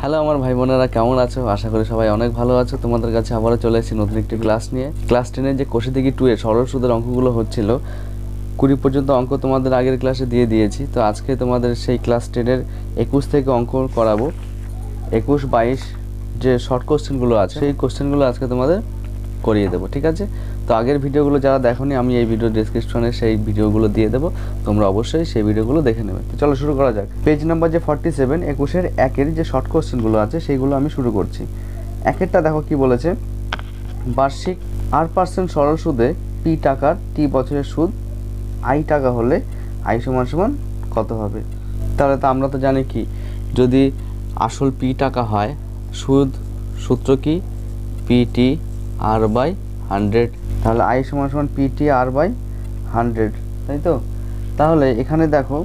Hello আমার ভাই বোনেরা, কেমন আছো? আশা করি সবাই অনেক ভালো আছো। তোমাদের কাছে আবারও চলে এসেছি নতুন একটি ক্লাস নিয়ে। ক্লাস 10-এর যে কোষে থেকে 2 এর সরল সুদের অঙ্কগুলো হচ্ছিল, 20 পর্যন্ত অঙ্ক তোমাদের আগের ক্লাসে দিয়ে দিয়েছি। তো আজকে তোমাদের সেই ক্লাস 10-এর 21 থেকে অঙ্ক করাবো। 21, 22 যে শর্ট কোশ্চেনগুলো আছে সেই কোশ্চেনগুলো আজকে তোমাদের করিয়ে দেবো, ঠিক আছে? তো আগের ভিডিওগুলো যারা দেখোনি, আমি এই ভিডিও ডেসক্রিপশনে সেই ভিডিওগুলো দিয়ে দেবো, তোমরা অবশ্যই সেই ভিডিওগুলো দেখে নেবে। তো চলো শুরু করা যাক। পেজ নাম্বার যে 47, 21-এর 1-এর যে শর্ট কোশ্চেনগুলো আছে সেইগুলো আমি শুরু করছি। 1-এরটা দেখো কি বলেছে, বার্ষিক 8% সরল সুদে পি টাকার টি বছরের সুদ আই টাকা হলে আই সমান সমান কত হবে? তাহলে তো আমরা তো জানি কি, যদি আসল পি টাকা হয়, সুদ সূত্র কি, পিটি আর বাই 100, তাহলে আই সমান সমান পিটি আর বাই 100, তাই তো? তাহলে এখানে দেখো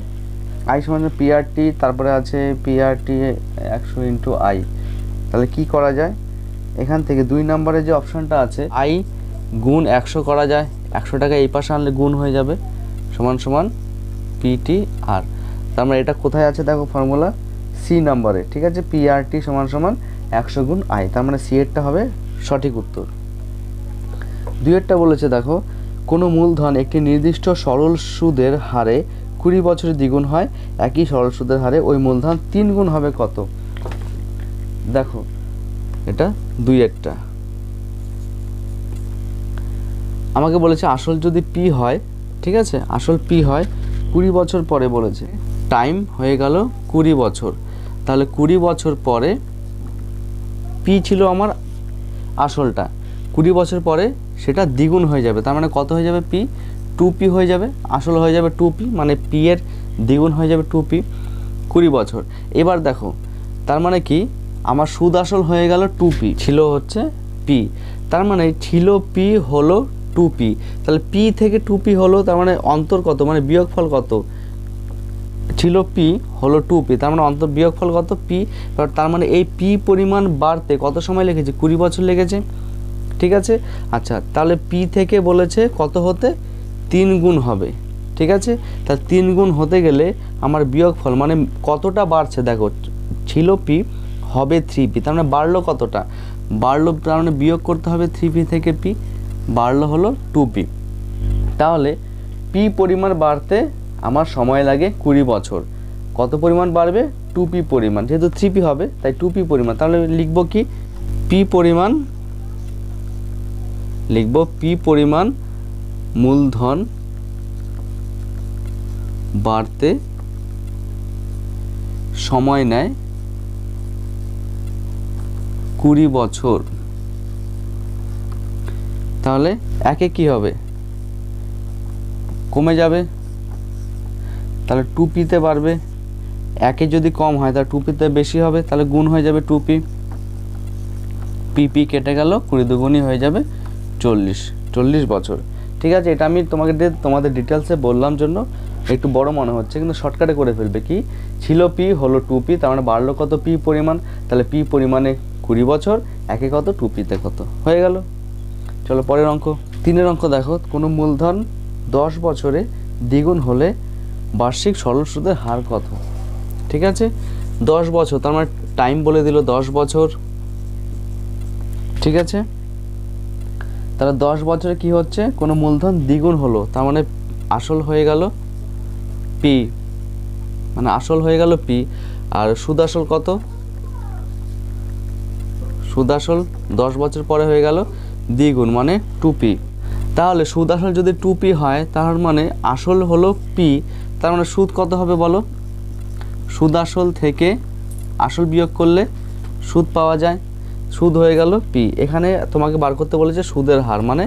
আই সমান পিআরটি, তারপরে আছে পিআরটি 100 ইন্টু আই। তাহলে কি করা যায়, এখান থেকে 2 নম্বরে যে অপশানটা আছে আই গুণ 100 করা যায়। 100 টাকা এই পাশে আনলে গুণ হয়ে যাবে, সমান সমান পিটি আর। তার মানে এটা কোথায় আছে দেখো, ফর্মুলা সি নম্বরে, ঠিক আছে? পিআরটি সমান সমান 100 গুণ আই, তার মানে সি এরটা হবে সঠিক উত্তর। 2-এরটা বলেছে দেখো, কোনো মূলধন একটি নির্দিষ্ট সরল সুদের হারে 20 বছরে দ্বিগুণ হয়, একই সরল সুদের হারে ওই মূলধন 3 গুণ হবে কত? দেখো এটা 2-এরটা আমাকে বলেছে আসল যদি পি হয়, ঠিক আছে, আসল পি হয় 20 বছর পরে বলেছে, টাইম হয়ে গেল 20 বছর। তাহলে 20 বছর পরে পি ছিল আমার আসলটা, 20 বছর পরে সেটা দ্বিগুণ হয়ে যাবে। তার মানে কত হয়ে যাবে? পি 2p হয়ে যাবে, আসল হয়ে যাবে 2p, মানে পি এর দ্বিগুণ হয়ে যাবে 2p 20 বছর। এবার দেখো তার মানে কি, আমার সুদ আসল হয়ে গেল 2p, ছিল হচ্ছে পি, তার মানে ছিল পি হলো 2p। তাহলে পি থেকে 2p হলো, তার মানে অন্তর কত, মানে বিয়োগফল কত? ছিল পি হলো 2p, তার মানে অন্তর বিয়োগফল কত? পি। তার মানে এই পি পরিমাণ বাড়তে কত সময় লেগেছে? 20 বছর লেগেছে, ঠিক আছে? আচ্ছা, তাহলে পি থেকে বলেছে কত হতে? 3 গুণ হবে, ঠিক আছে? তাহলে 3 গুণ হতে গেলে আমার বিয়োগফল মানে কতটা বাড়ছে দেখো, ছিল পি হবে 3p, তার মানে বাড়লো কতটা? বাড়লো, তার মানে বিয়োগ করতে হবে 3p থেকে পি, বাড়লো হলো 2p। তাহলে পি পরিমাণ বাড়তে আমার সময় লাগে 20 বছর। কত পরিমাণ বাড়বে? 2p পরিমাণ, যেহেতু 3p হবে তাই 2p পরিমাণ। তাহলে লিখবো কি, পি পরিমাণ, লিখব পি পরিমাণ মূলধন বাড়তে সময় নেয় 20 বছর। তাহলে একে কি হবে? কমে যাবে, তাহলে 2pতে বাড়বে। একে যদি কম হয় তাহলে 2pতে বেশি হবে, তাহলে গুণ হয়ে যাবে 2p, পিপি কেটে গেল, 20 দুগুণই হয়ে যাবে 40 বছর, ঠিক আছে? এটা আমি তোমাদের ডিটেলসে বললাম জন্য একটু বড় মনে হচ্ছে, কিন্তু শর্টকাটে করে ফেলবে। কি ছিল পি হলো 2p, তার মানে বাড়লো কত? পি পরিমাণ, তাহলে পি পরিমাণে 20 বছর, একে কত? 2pতে কত হয়ে গেল। চলো পরের অঙ্ক। 3-এর অঙ্ক দেখো, কোনো মূলধন 10 বছরে দ্বিগুণ হলে বার্ষিক সরল সুদের হার কত? ঠিক আছে, 10 বছর, তার মানে টাইম বলে দিল 10 বছর, ঠিক আছে? তাহলে 10 বছরে কি হচ্ছে, কোনো মূলধন দ্বিগুণ হলো, তার মানে আসল হয়ে গেল পি, মানে আসল হয়ে গেল পি, আর সুদ আসল কত? সুদ আসল 10 বছর পরে হয়ে গেল দ্বিগুণ, মানে 2p। তাহলে সুদ আসল যদি 2p হয়, তার মানে আসল হলো পি, তার মানে সুদ কত হবে বলো? সুদ আসল থেকে আসল বিয়োগ করলে সুদ পাওয়া যায়, সুদ হয়ে গেল পি। এখানে তোমাকে বার করতে বলেছে সুদের হার, মানে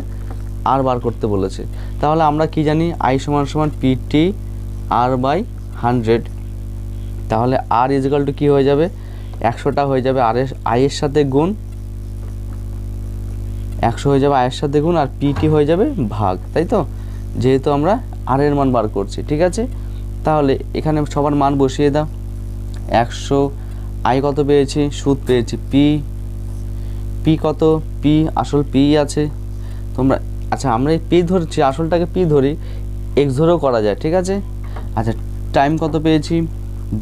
আর বার করতে বলেছে। তাহলে আমরা কি জানি, আই সমান সমান পিটি আর বাই 100। তাহলে আর ইজিক্যাল টু কী হয়ে যাবে? 100টা হয়ে যাবে আর আইয়ের সাথে গুণ, 100 হয়ে যাবে আয়ের সাথে গুণ, আর পিটি হয়ে যাবে ভাগ, তাই তো? যেহেতু আমরা আর এর মান বার করছি, ঠিক আছে? তাহলে এখানে সবার মান বসিয়ে দাও। 100, আই কত পেয়েছি? সুদ পেয়েছি পি, পি কত? পি আসল পি আছে তোমরা। আচ্ছা, আমরা এই পি ধরছি, আসলটাকে পি ধরি, এক্স ধরেও করা যায়, ঠিক আছে? আচ্ছা, টাইম কত পেয়েছি?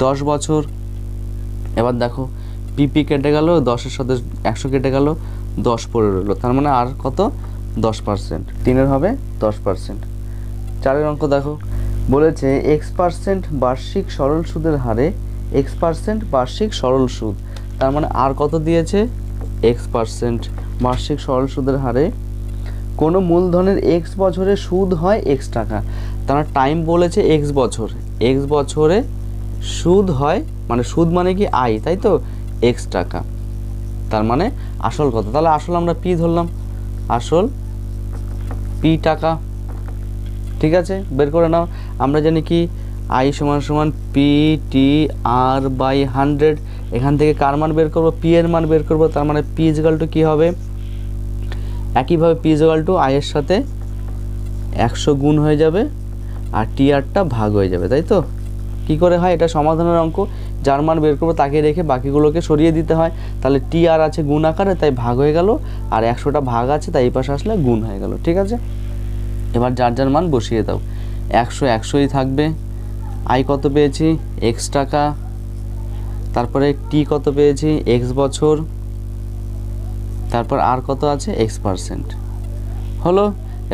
10 বছর। এবার দেখো পিপি কেটে গেল, 10-এর সাথে 100 কেটে গেল, 10 পড়ে রইল, তার মানে আর কত 10%, 3-এর হবে 10%। 4-এর অঙ্ক দেখো, বলেছে X% বার্ষিক সরল সুদের হারে X% বার্ষিক সরল সুদ, তার মানে আর কত দিয়েছে X% বার্ষিক সরল সুদের হারে কোনো মূলধনের X বছরে সুদ হয় X টাকা, তার টাইম বলেছে X বছর, X বছরে সুদ হয়, মানে সুদ মানে কি আয়, তাই তো, X টাকা, তার মানে আসল কত, তাহলে আসল আমরা P ধরলাম, আসল P টাকা। ঠিক আছে, বের করে নাও। আমরা জানি কি I = PT/100, এখান থেকে কার মান বের করব, P এর মান বের করব, তার মানে P = কি হবে, একইভাবে P = I এর সাথে 100 গুণ হয়ে যাবে আর TR-টা ভাগ হয়ে যাবে, তাই তো। কি করে হয়, এটা সমাধানের অঙ্ক, যার মান বের করবো তাকে রেখে বাকিগুলোকে সরিয়ে দিতে হয়, তাহলে TR আছে গুণ আকারে, তাই ভাগ হয়ে গেল, আর 100টা ভাগ আছে, তাই এই পাশে আসলে গুণ হয়ে গেল। ঠিক আছে, এবার যার যার মান বসিয়ে দাও, 100 100ই থাকবে, I কত পেয়েছি X টাকা, তারপরে T কত পেয়েছি X বছর, তারপর আর কত আছে X% হলো।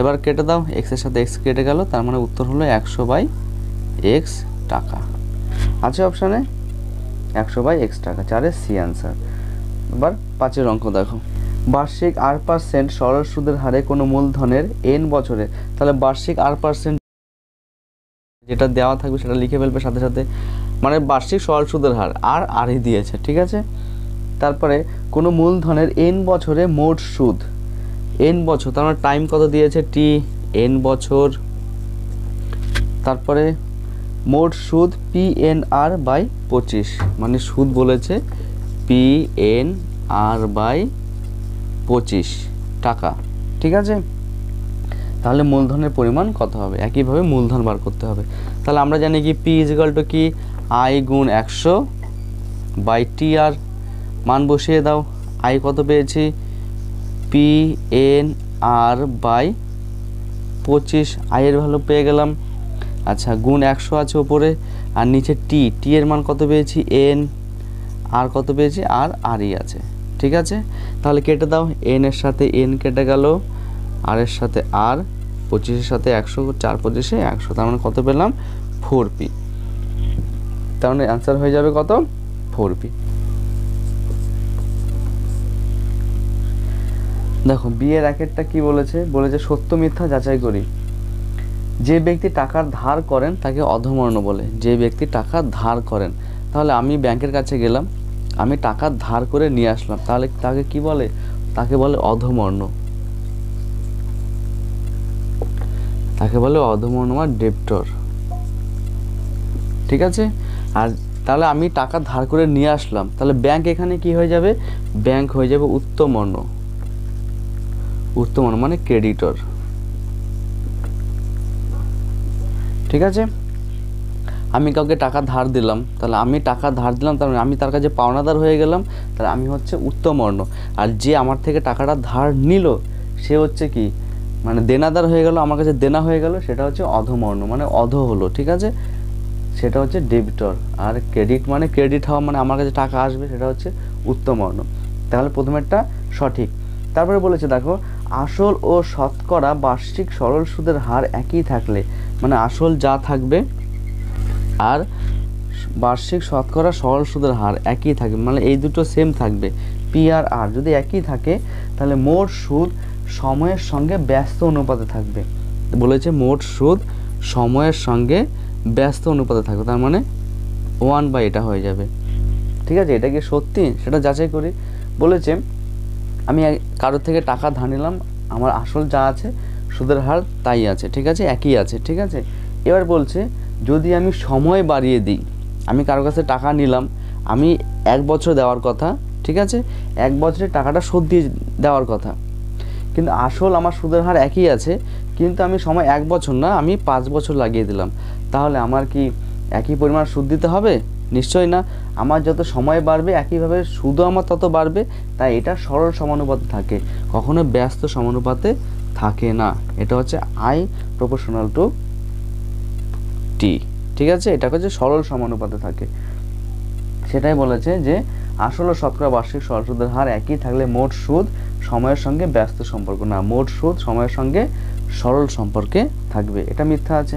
এবার কেটে দাও, X এর সাথে X কেটে গেল, তার মানে উত্তর হলো 100/X টাকা, আছে অপশানে 100/X টাকা, 4-এর C অ্যান্সার। এবার 5-এর অঙ্ক দেখো, বার্ষিক R% সরল সুদের হারে কোনো মূলধনের N বছরে, তাহলে বার্ষিক R% যেটা দেওয়া থাকবে সেটা লিখে ফেলবে সাথে সাথে, মানে বার্ষিক সরল সুদের হার আর আরই দিয়েছে। ঠিক আছে, তারপরে কোনো মূলধনের N বছরে মোট সুদ, N বছর, তার মানে টাইম কত দিয়েছে T, N বছর, তারপরে মোট সুদ PNR/25, মানে সুদ বলেছে PNR/25 টাকা। ঠিক আছে, তাহলে মূলধনের পরিমাণ কত হবে, একইভাবে মূলধন বার করতে হবে। তাহলে আমরা জানি কি P = কি I গুণ 100/TR, মান বসিয়ে দাও, I কত পেয়েছি PNR/25, I এর ভ্যালু পেয়ে গেলাম। আচ্ছা, গুণ 100 আছে উপরে, আর নিচে T এর মান কত পেয়েছি N, আর কত পেয়েছি আরই আছে। ঠিক আছে, তাহলে কেটে দাও, N এর সাথে N কেটে গেল, আর এর সাথে আর, 25-এর সাথে 100, 4×25 100, তার মানে কত পেলাম 4P, তার মানে অ্যান্সার হয়ে যাবে কত 4P। দেখো B এর একেরটা কি বলেছে, বলেছে সত্য মিথ্যা যাচাই করি, যে ব্যক্তি টাকা ধার করেন তাকে অধমর্ণ বলে, যে ব্যক্তি টাকা ধার করেন, তাহলে আমি ব্যাংকের কাছে গেলাম, আমি টাকা ধার করে নিয়ে আসলাম, তাহলে তাকে কি বলে, তাকে বলে অধমর্ণ, তাকে বলে অধমর্ণ বা ডেপ্টর। ঠিক আছে, আর তাহলে আমি টাকা ধার করে নিয়ে আসলাম, তাহলে ব্যাংক এখানে কি হয়ে যাবে, ব্যাংক হয়ে যাবে উত্তমর্ণ, উত্তমর্ণ মানে ক্রেডিটর। ঠিক আছে, আমি কাউকে টাকা ধার দিলাম, তাহলে আমি টাকা ধার দিলাম, তার মানে আমি তার কাছে পাওনাদার হয়ে গেলাম, তাহলে আমি হচ্ছে উত্তমর্ণ, আর যে আমার থেকে টাকাটা ধার নিল সে হচ্ছে কি, মানে দেনাদার হয়ে গেল, আমার কাছে দেনা হয়ে গেল, সেটা হচ্ছে অধমর্ণ, মানে অধ হলো। ঠিক আছে, সেটা হচ্ছে ডেবিটর, আর ক্রেডিট মানে ক্রেডিট হওয়া, মানে আমার কাছে টাকা আসবে, সেটা হচ্ছে উত্তমর্ণ। তাহলে প্রথমেরটা সঠিক। তারপরে বলেছে দেখো, আসল ও শতকরা বার্ষিক সরল সুদের হার একই থাকলে, মানে আসল যা থাকবে আর বার্ষিক শতকরা সরল সুদের হার একই থাকবে, মানে এই দুটো সেম থাকবে, পি আর আর যদি একই থাকে, তাহলে মোট সুদ সময়ের সঙ্গে ব্যস্ত অনুপাতে থাকবে। বলেছে মোট সুদ সময়ের সঙ্গে ব্যস্ত অনুপাতে থাকবে, তার মানে 1/, এটা হয়ে যাবে। ঠিক আছে, এটা কি সত্যি সেটা যাচাই করি। বলেছে আমি কারোর থেকে টাকা ধার নিলাম, আমার আসল যা আছে সুদের হার তাই আছে, ঠিক আছে, একই আছে। ঠিক আছে, এবার বলছে যদি আমি সময় বাড়িয়ে দিই, আমি কারোর কাছে টাকা নিলাম, আমি 1 বছর দেওয়ার কথা, ঠিক আছে, 1 বছরে টাকাটা শোধ দিয়ে দেওয়ার কথা, কিন্তু আসল আমার সুদের হার একই আছে, কিন্তু আমি সময় 1 বছর না, আমি 5 বছর লাগিয়ে দিলাম, তাহলে আমার কি একই পরিমাণ সুদ দিতে হবে? নিশ্চয়ই না। আমার যত সময় বাড়বে একইভাবে সুদও আমার তত বাড়বে, তাই এটা সরল সমানুপাতে থাকে, কখনো ব্যস্ত সমানুপাতে থাকে না। এটা হচ্ছে I প্রপোর্শনাল টু T। ঠিক আছে, এটা হচ্ছে সরল সমানুপাতে থাকে। সেটাই বলেছে যে আসল ও শতকরা বার্ষিক সরল সুদের হার একই থাকলে মোট সুদ সময়ের সঙ্গে ব্যস্ত সম্পর্ক না, মোট সুদ সময়ের সঙ্গে সরল সম্পর্কে থাকবে, এটা মিথ্যা আছে।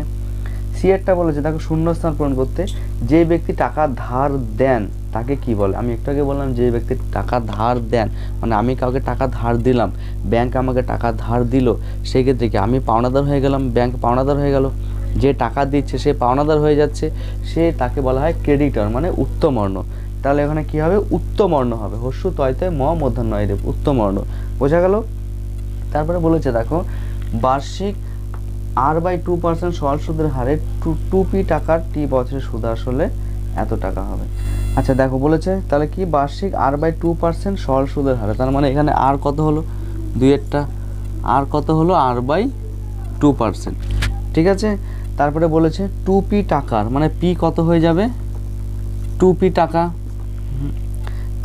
সি এরটা বলেছে দেখো, শূন্যস্থান পূরণ করতে যে ব্যক্তি টাকা ধার দেন তাকে কি বলে? আমি একটু আগে বললাম যে ব্যক্তি টাকা ধার দেন মানে আমি কাউকে টাকা ধার দিলাম, ব্যাংক আমাকে টাকা ধার দিল, সেই ক্ষেত্রে কি আমি পাওনাদার হয়ে গেলাম, ব্যাংক পাওনাদার হয়ে গেল, যে টাকা দিচ্ছে সে পাওনাদার হয়ে যাচ্ছে, সে তাকে বলা হয় ক্রেডিটর মানে উত্তমর্ণ। তাহলে এখানে কি হবে? উত্তমর্ণ হবে, হস্যু তয়তে ম মূর্ধন্য য় রেপ, উত্তমর্ণ। বোঝা গেল? তারপরে বলেছে দেখো, বার্ষিক R/2% সরল সুদের হারে 2p টাকার টি বছরের সুদ আসলে এত টাকা হবে। আচ্ছা দেখো বলেছে তাহলে কি বার্ষিক R/2% সরল সুদের হারে, তার মানে এখানে আর কত হলো? 2 আর কত হলো? R/2%, ঠিক আছে। তারপরে বলেছে 2p টাকার মানে p কত হয়ে যাবে? 2p টাকা।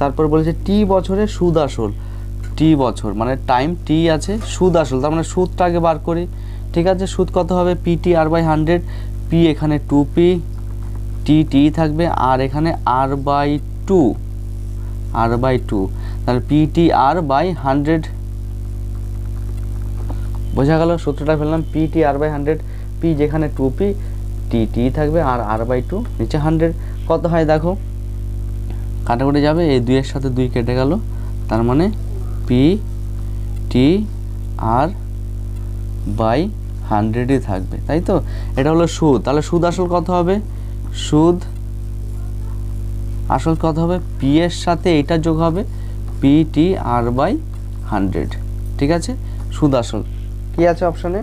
তারপর বলেছে টি বছরে সুদ আসল, টি বছর মানে টাইম টি আছে, সুদ আসল তার মানে সুদটা আগে বার করি, ঠিক আছে। সুদ কত হবে? পিটি R/100, পি এখানে 2p, টি টি থাকবে আর এখানে R/2, তাহলে পিটি R/100। বোঝা গেল? সূত্রটা ফেললাম, পিটি R/100, পি যেখানে 2p, টি টি থাকবে আর R/2 নিচে 100। কত হয় দেখো, কাটাকুটি যাবে, এই 2 এর সাথে 2 কেটে গেল, তার মানে পি টি R/100ই থাকবে, তাই তো। এটা হলো সুদ। তাহলে সুদ আসল কত হবে? সুদ আসল কত হবে? পি এর সাথে এইটা যোগ হবে, পি টি R/100, ঠিক আছে। সুদ আসল কি আছে অপশনে?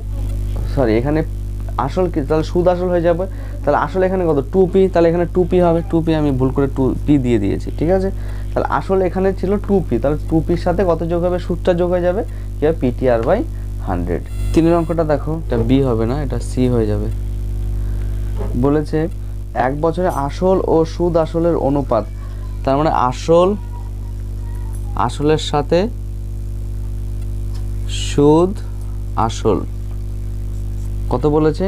সরি এখানে আসল কি, তাহলে সুদ আসল হয়ে যাবে। তাহলে আসলে এখানে কত? 2p, তাহলে এখানে 2p হবে, 2p আমি ভুল করে 2p দিয়ে দিয়েছি, ঠিক আছে। তাহলে আসলে এখানে ছিল 2p, তাহলে 2pর সাথে কত যোগ হবে? সুদটা যোগ হয়ে যাবে, কি হবে? PT R/100। 3 অঙ্কটা দেখো, এটা বি হবে না, এটা সি হয়ে যাবে। বলেছে এক বছরে আসল ও সুদ আসলের অনুপাত, তার মানে আসলের সাথে সুদ আসল কত বলেছে?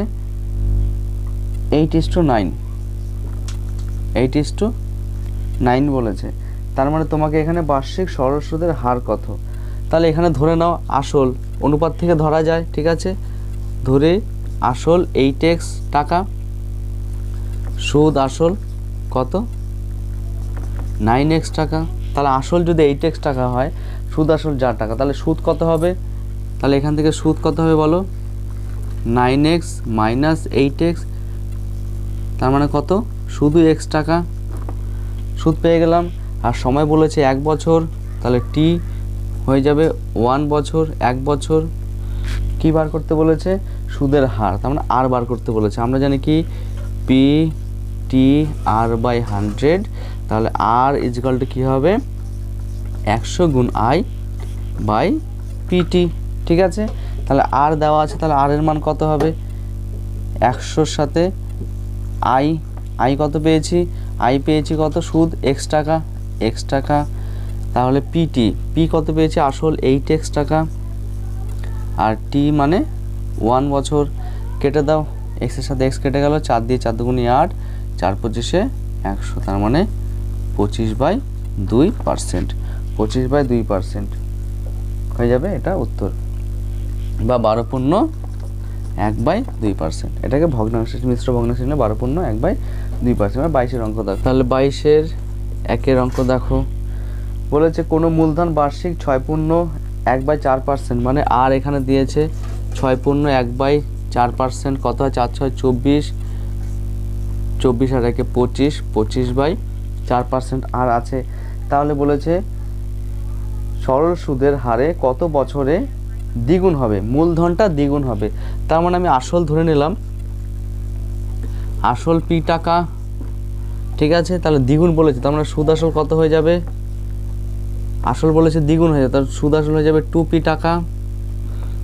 8:9, 8:9 বলেছে। তার মানে তোমাকে এখানে বার্ষিক সরল সুদের হার কত? তাহলে এখানে ধরে নাও আসল অনুপাত থেকে ধরা যায়, ঠিক আছে। ধরে আসল 8x টাকা, সুদ আসল কত? 9x টাকা। তাহলে আসল যদি 8x টাকা হয়, সুদ আসল যা টাকা, তাহলে সুদ কত হবে? তাহলে এখান থেকে সুদ কত হবে বলো? 9x মাইনাস 8x, তার মানে কত? শুধু x টাকা। সুদ পেয়ে গেলাম। আর সময় বলেছে 1 বছর, তাহলে টি হয়ে যাবে 1 বছর, 1 বছর। কি বার করতে বলেছে? সুদের হার, তার মানে আর বার করতে বলেছে। আমরা জানি কি পি টি R/100, তাহলে আর ইজিক্যাল টু কী হবে? 100 গুণ I/PT, ঠিক আছে। তাহলে আর দেওয়া আছে, তাহলে আর এর মান কত হবে? 100-র সাথে আই কত পেয়েছি? আই পেয়েছি কত? সুদ x টাকা, তাহলে পি কত পেয়েছি? আসল 8x টাকা, আর টি মানে 1 বছর। কেটে দাও, x এর সাথে x কেটে গেল, 4 দিয়ে 4 দুগুণে 8, 4×25 100, তার মানে 25/2%, 25/2% হয়ে যাবে এটা উত্তর, বা 12.1/2%। এটাকে ভগ্নাংশ, মিশ্র ভগ্নাংশ নিয়ে 12.1/2%, 22-এর অঙ্ক দেখো। তাহলে 22-এর 1-এর অঙ্ক দেখো। বলেছে কোনো মূলধন বার্ষিক 6.1/4%, মানে আর এখানে দিয়েছে 6.1/4%, কত হয়? 4 6 24, 24 আর 1 25, 25/4% আর আছে। তাহলে বলেছে সরল সুদের হারে কত বছরে দ্বিগুণ হবে? মূলধনটা দ্বিগুণ হবে, তার মানে আমি আসল ধরে নিলাম, আসল পি টাকা, ঠিক আছে। তাহলে দ্বিগুণ বলেছে, তার মানে সুদ আসল কত হয়ে যাবে? আসল বলেছে দ্বিগুণ হয়ে যাবে, তাহলে সুদ আসল হয়ে যাবে 2p টাকা।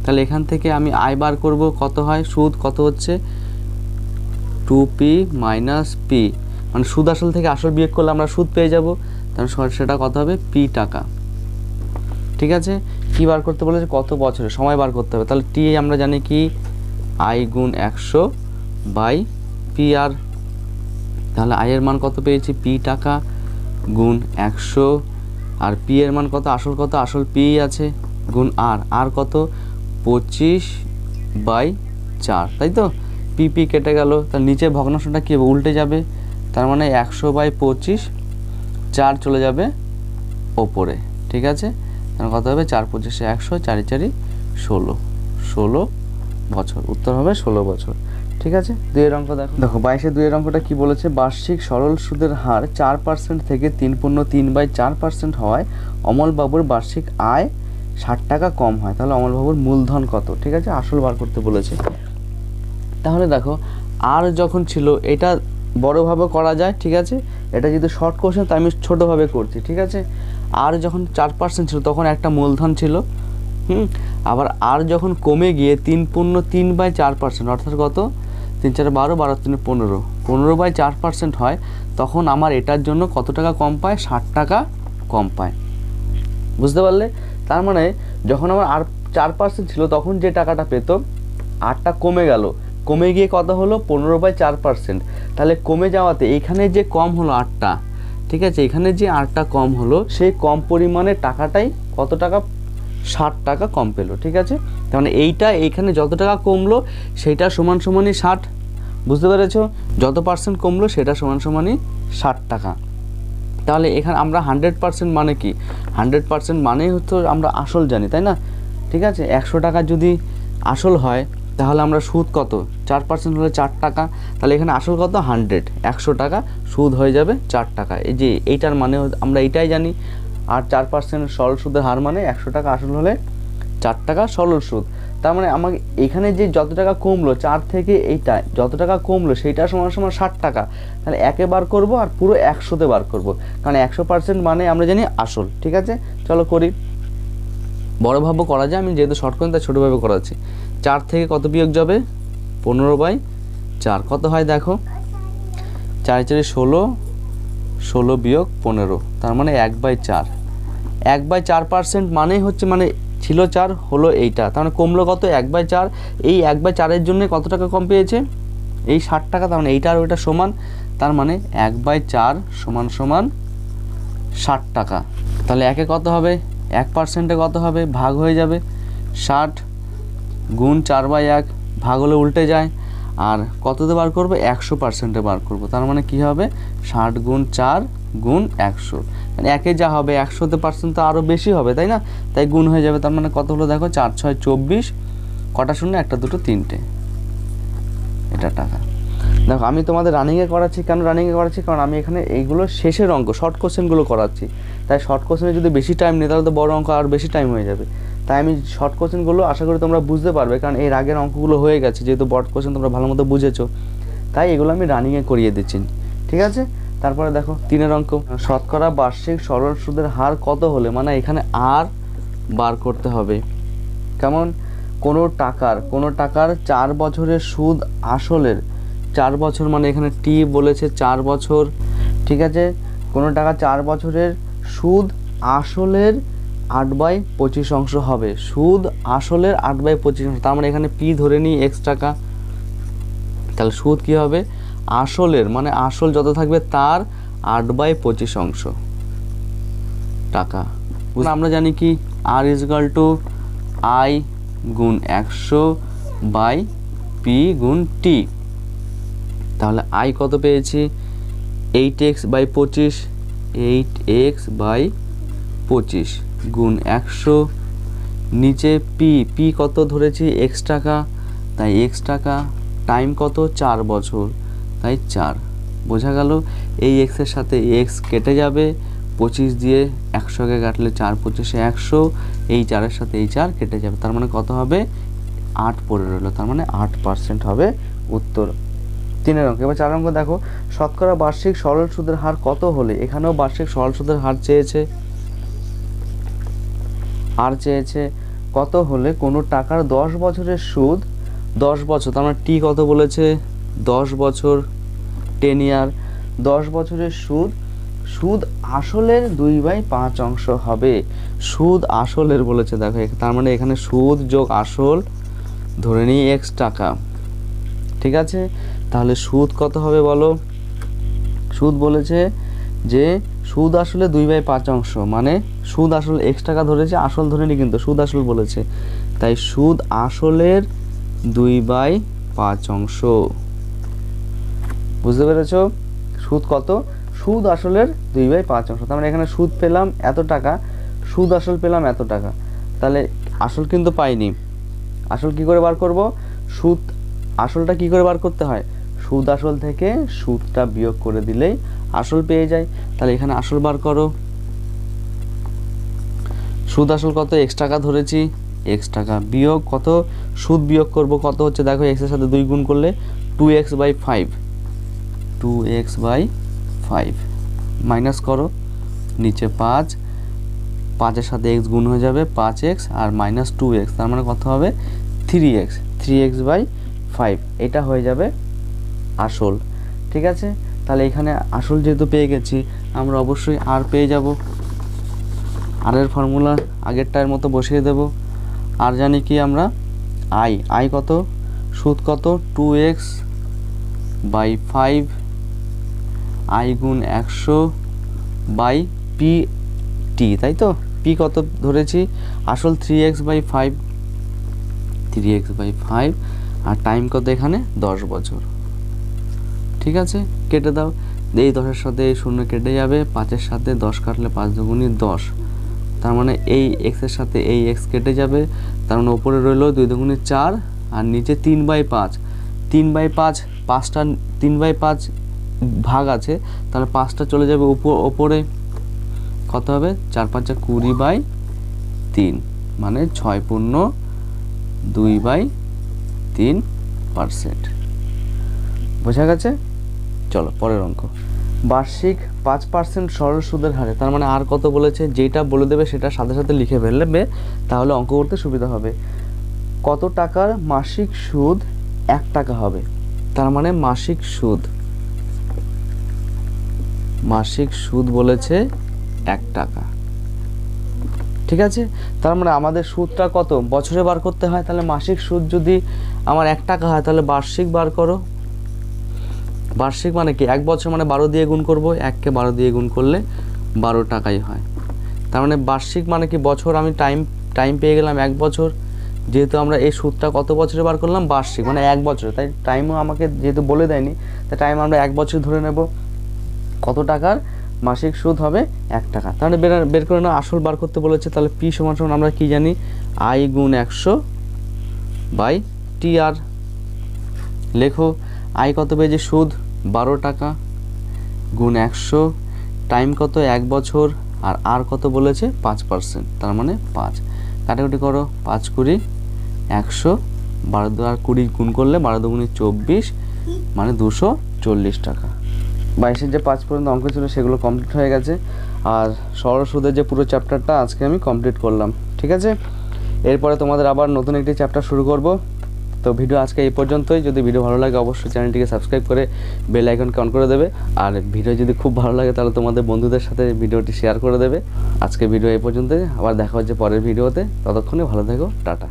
তাহলে এখান থেকে আমি আয় বার করব, কত হয়? সুদ কত হচ্ছে? 2p মাইনাস পি, মানে সুদ আসল থেকে আসল বিয়োগ করলে আমরা সুদ পেয়ে যাব, তাহলে সেটা কত হবে? পি টাকা, ঠিক আছে। কি বার করতে বলেছে? কত বছরে, সময় বার করতে হবে। তাহলে টি আমরা জানি কি আই গুণ 100/PR, তাহলে আয়ের মান কত পেয়েছি? পি টাকা গুণ 100, আর পি এর মান কত, আসল কত, আসল পি আছে, গুণ আর কত 25/4, তাই তো। পি কেটে গেল, তার নিচে ভগ্নাংশটা কী হবে, উল্টে যাবে, তার মানে 100/25, 4 চলে যাবে ওপরে, ঠিক আছে। তাহলে কত হবে, 4 25 100, 4 4 16 বছর, উত্তর হবে 16 বছর, ঠিক আছে। 2 অঙ্ক দেখো, 22-এর 2 অঙ্কটা কি বলেছে, বার্ষিক সরল সুদের হার 4% থেকে 3.3/4% হওয়ায় অমলবাবুর বার্ষিক আয় 60 টাকা কম হয়, তাহলে অমলবাবুর মূলধন কত, ঠিক আছে, আসল বার করতে বলেছে। তাহলে দেখো আর যখন ছিল এটা বড়োভাবে করা যায়, ঠিক আছে, এটা যেহেতু শর্ট কোশ্চেন তাই আমি ছোটোভাবে করছি, ঠিক আছে। আর যখন 4% ছিল তখন একটা মূলধন ছিল, আবার আর যখন কমে গিয়ে 3.3/4%, অর্থাৎ কত, 3 4 12, 12 3 15, 15/4% হয়, তখন আমার এটার জন্য কত টাকা কম পায়, 60 টাকা কম পায়, বুঝতে পারলে। তার মানে যখন আমার আর 4% ছিল তখন যে টাকাটা পেত, আরটা কমে গেল, কমে গিয়ে কত হলো, 15/4%, তাহলে কমে যাওয়াতে এখানে যে কম হলো আরটা, ঠিক আছে, এখানে যে আরটা কম হলো সেই কম পরিমাণে টাকাটাই কত টাকা, 60 টাকা কম পেলো, ঠিক আছে। তার মানে এইটা এইখানে যত টাকা কমলো সেইটা সমান সমানই 60, বুঝতে পেরেছো, যত পার্সেন্ট কমলো সেটা সমান সমানই 60 টাকা। তাহলে এখানে আমরা 100% মানে কি, 100% মানেই হচ্ছে আমরা আসল জানি, তাই না, ঠিক আছে। 100 টাকা যদি আসল হয় তাহলে আমরা সুদ কত, 4% হলে 4 টাকা, তাহলে এখানে আসল কত 100, 100 টাকা, সুদ হয়ে যাবে 4 টাকা, এই যে এইটার মানে আমরা এইটাই জানি। আর 4% সরল সুদের হার মানে 100 টাকা আসল হলে 4 টাকা সরল সুদ। তার মানে আমাকে এখানে যে যত টাকা কমলো 4 থেকে এইটা যত টাকা কমলো সেইটা সমান সমান 60 টাকা, তাহলে একে বার করবো আর পুরো 100তে বার করবো, কারণ 100% মানে আমরা জানি আসল, ঠিক আছে। চলো করি, বড়োভাবে করা যায়, আমি যেহেতু শর্ট করি তাই ছোটোভাবে করাচ্ছি। 4 থেকে কত বিয়োগ যাবে, 15/4, কত হয় দেখো, 4 4 16, 16 বিয়োগ 15, তার মানে 1/4, 1/4% মানেই হচ্ছে মানে ছিল 4 হলো এইটা, তার মানে কমলো কত, 1/4, এই 1/4-এর জন্য কত টাকা কম পেয়েছে, এই 60 টাকা, তার মানে এইটা আর ওইটা সমান, তার মানে 1/4 সমান সমান 60 টাকা। তাহলে একে কত হবে, 1%-এ কত হবে, ভাগ হয়ে যাবে, 60 গুণ 4/1, ভাগ হলে উল্টে যায়, আর কততে বার করবো, 100%-এ বার করবো, তার মানে কি হবে, 60 গুণ 4 গুণ 100, মানে একে যা হবে 100-তে পার্সেন্ট তো আরও বেশি হবে, তাই না, তাই গুণ হয়ে যাবে, তার মানে কত হলো দেখো, 4 6 24, কটা শূন্য, একটা দুটো তিনটে, এটা টাকা। দেখো আমি তোমাদের রানিংয়ে করাচ্ছি, কেন রানিংয়ে করাচ্ছি, কারণ আমি এখানে এইগুলো শেষের অঙ্ক, শর্ট কোশ্চেনগুলো করাচ্ছি, তাই শর্ট কোশ্চেনে যদি বেশি টাইম নেই তাহলে তো বড় অঙ্ক আর বেশি টাইম হয়ে যাবে, তাই আমি শর্ট কোশ্চেনগুলো আশা করি তোমরা বুঝতে পারবে, কারণ এর আগের অঙ্কগুলো হয়ে গেছে, যেহেতু বড় কোশ্চেন তোমরা ভালো মতো বুঝেছো, তাই এগুলো আমি রানিংয়ে করিয়ে দিচ্ছি, ঠিক আছে। তারপরে দেখো 3 অঙ্ক, শতকরা বার্ষিক সরল সুদের হার কত হলে, মানে এখানে আর বার করতে হবে, কেমন, কোনো টাকার 4 বছরের সুদ আসলের 4 বছর, মানে এখানে টি বলেছে 4 বছর, ঠিক আছে, কোনো টাকা 4 বছরের সুদ আসলের 8/25 অংশ হবে, সুদ আসলের 8/25 অংশ, তার মানে এখানে পি ধরে নিই x টাকা, তাহলে সুদ কি হবে, আসলের মানে আসল যত থাকবে তার 8/25 অংশ টাকা। আমরা জানি কি আর ইজগাল টু আই গুণ 100/পি গুণ টি, তাহলে আই কত পেয়েছি, 8x/25, 8x/25 গুণ 100, নিচে পি কত ধরেছি, x টাকা, তাই x টাকা, টাইম কত, 4 বছর, তাই 4, বোঝা গেল। এই এক্সের সাথে এক্স কেটে যাবে, 25 দিয়ে 100-কে কাটলে 4 25 100, এই 4-এর সাথে এই 4 কেটে যাবে, তার মানে কত হবে, 8 পড়ে রইলো, তার মানে 8% হবে উত্তর। 3 অঙ্ক। এবার 4 অঙ্ক দেখো, শতকরা বার্ষিক সরল সুদের হার কত হলে, এখানেও বার্ষিক সরল সুদের হার চেয়েছে, কত হলে কোনো টাকার 10 বছরের সুদ, 10 বছর, তার মানে টি কত বলেছে, 10 বছর, 10 ইয়ার, 10 বছরের সুদ আসলের 2/5 অংশ হবে, সুদ আসলের বলেছে দেখো, তার মানে এখানে সুদ যোগ আসল ধরে নিই x টাকা, ঠিক আছে। তাহলে সুদ কত হবে বলো, সুদ বলেছে যে সুদ আসলে 2/5 অংশ, মানে সুদ আসল x টাকা ধরেছে, আসল ধরেনি কিন্তু সুদ আসল বলেছে, তাই সুদ আসলের 2/5 অংশ। বুঝতে পেরেছো? সুদ কত? সুদ আসলের 2/5 অংশ। তার মানে এখানে সুদ পেলাম এত টাকা, সুদ আসল পেলাম এত টাকা, তাহলে আসল কিন্তু পাইনি। আসল কি করে বার করব? সুদ আসলটা কি করে বার করতে হয়? সুদ আসল থেকে সুদটা বিয়োগ করে দিলেই আসল পেয়ে যায়। তাহলে এখানে আসল বার করো। সুদ আসল কত? x টাকা ধরেছি, x টাকা বিয়োগ কত? সুদ বিয়োগ করব কত হচ্ছে দেখো, x এর সাথে 2 গুণ করলে 2x/5, 2x/5 মাইনাস করো, নিচে 5, 5 এর সাথে x গুণ হয়ে যাবে 5x আর মাইনাস 2x, তার মানে কত হবে? 3x, 3x/5, এটা হয়ে যাবে আসল। ঠিক আছে, তাহলে এখানে আসল যেহেতু পেয়ে গেছি, আমরা অবশ্যই আর পেয়ে যাব। আর এর ফর্মুলা আগেরটার মতো বসিয়ে দেব। আর জানি কি আমরা? আই কত? সুদ কত? 2x/5 আই গুণ 100/pt, তাই তো? পি কত ধরেছি? আসল 3x/5, 3x/5 আর টাইম কত এখানে? 10 বছর। ঠিক আছে, কেটে দাও। এই 10-এর সাথে এই 0 কেটে যাবে, 5-এর সাথে 10 কাটলে 5 দুগুণে 10, তার মানে এই x এর সাথে এই x কেটে যাবে, তার মানে উপরে রইল 2 দুগুণে 4 আর নিচে 3/5, 3/5, 5টা 3/5 ভাগ আছে, তাহলে 5টা চলে যাবে উপরে, কত হবে? 4×5 = 20/3, মানে 6.2/3%। বোঝা গেছে? চলো পরের অঙ্ক। বার্ষিক 5% সরল সুদের হারে, তার মানে আর কত বলেছে? যেটা বলে দেবে সেটা সাথে সাথে লিখে ফেলবে, তাহলে অঙ্ক করতে সুবিধা হবে। কত টাকার মাসিক সুদ 1 টাকা হবে? তার মানে মাসিক সুদ বলেছে 1 টাকা। ঠিক আছে, তার মানে আমাদের সুদটা কত? বছরে বার করতে হয়, তাহলে মাসিক সুদ যদি আমার 1 টাকা হয়, তাহলে বার্ষিক বার করো। বার্ষিক মানে কি? 1 বছর মানে 12 দিয়ে গুণ করব, 1কে 12 দিয়ে গুণ করলে 12 টাকাই হয়। তার মানে বার্ষিক মানে কি? বছর আমি টাইম পেয়ে গেলাম 1 বছর, যেহেতু আমরা এই সুদটা কত বছরে বার করলাম? বার্ষিক মানে 1 বছরে, তাই টাইমও আমাকে যেহেতু বলে দেয়নি, তাই টাইম আমরা 1 বছর ধরে নেব। কত টাকার মাসিক সুদ হবে? 1 টাকা। তাহলে বের করে না, আসল বার করতে বলেছে, তাহলে পি সমান সমান আমরা কি জানি? আই গুণ 100/TR। লেখো, আই কত পেয়েছে? সুদ 12 টাকা গুণ 100, টাইম কত? 1 বছর, আর কত বলেছে? 5%, তার মানে 5। কাটাকুটি করো, 5 কুড়ি 100, 12 আর 20 গুণ করলে 12 দুগুণে 24, মানে 240 টাকা। 22-এর যে 5 পর্যন্ত অঙ্ক ছিল সেগুলো কমপ্লিট হয়ে গেছে, আর সরল সুদের যে পুরো চ্যাপ্টারটা আজকে আমি কমপ্লিট করলাম। ঠিক আছে, এরপরে তোমাদের আবার নতুন একটি চ্যাপ্টার শুরু করব। তো ভিডিও আজকে এই পর্যন্তই। যদি ভিডিও ভালো লাগে অবশ্যই চ্যানেলটিকে সাবস্ক্রাইব করে বেল আইকনকে অন করে দেবে, আর ভিডিও যদি খুব ভালো লাগে তাহলে তোমাদের বন্ধুদের সাথে ভিডিওটি শেয়ার করে দেবে। আজকে ভিডিও এই পর্যন্তই, আবার দেখা হচ্ছে পরের ভিডিওতে। ততক্ষণে ভালো থেকো, টাটা।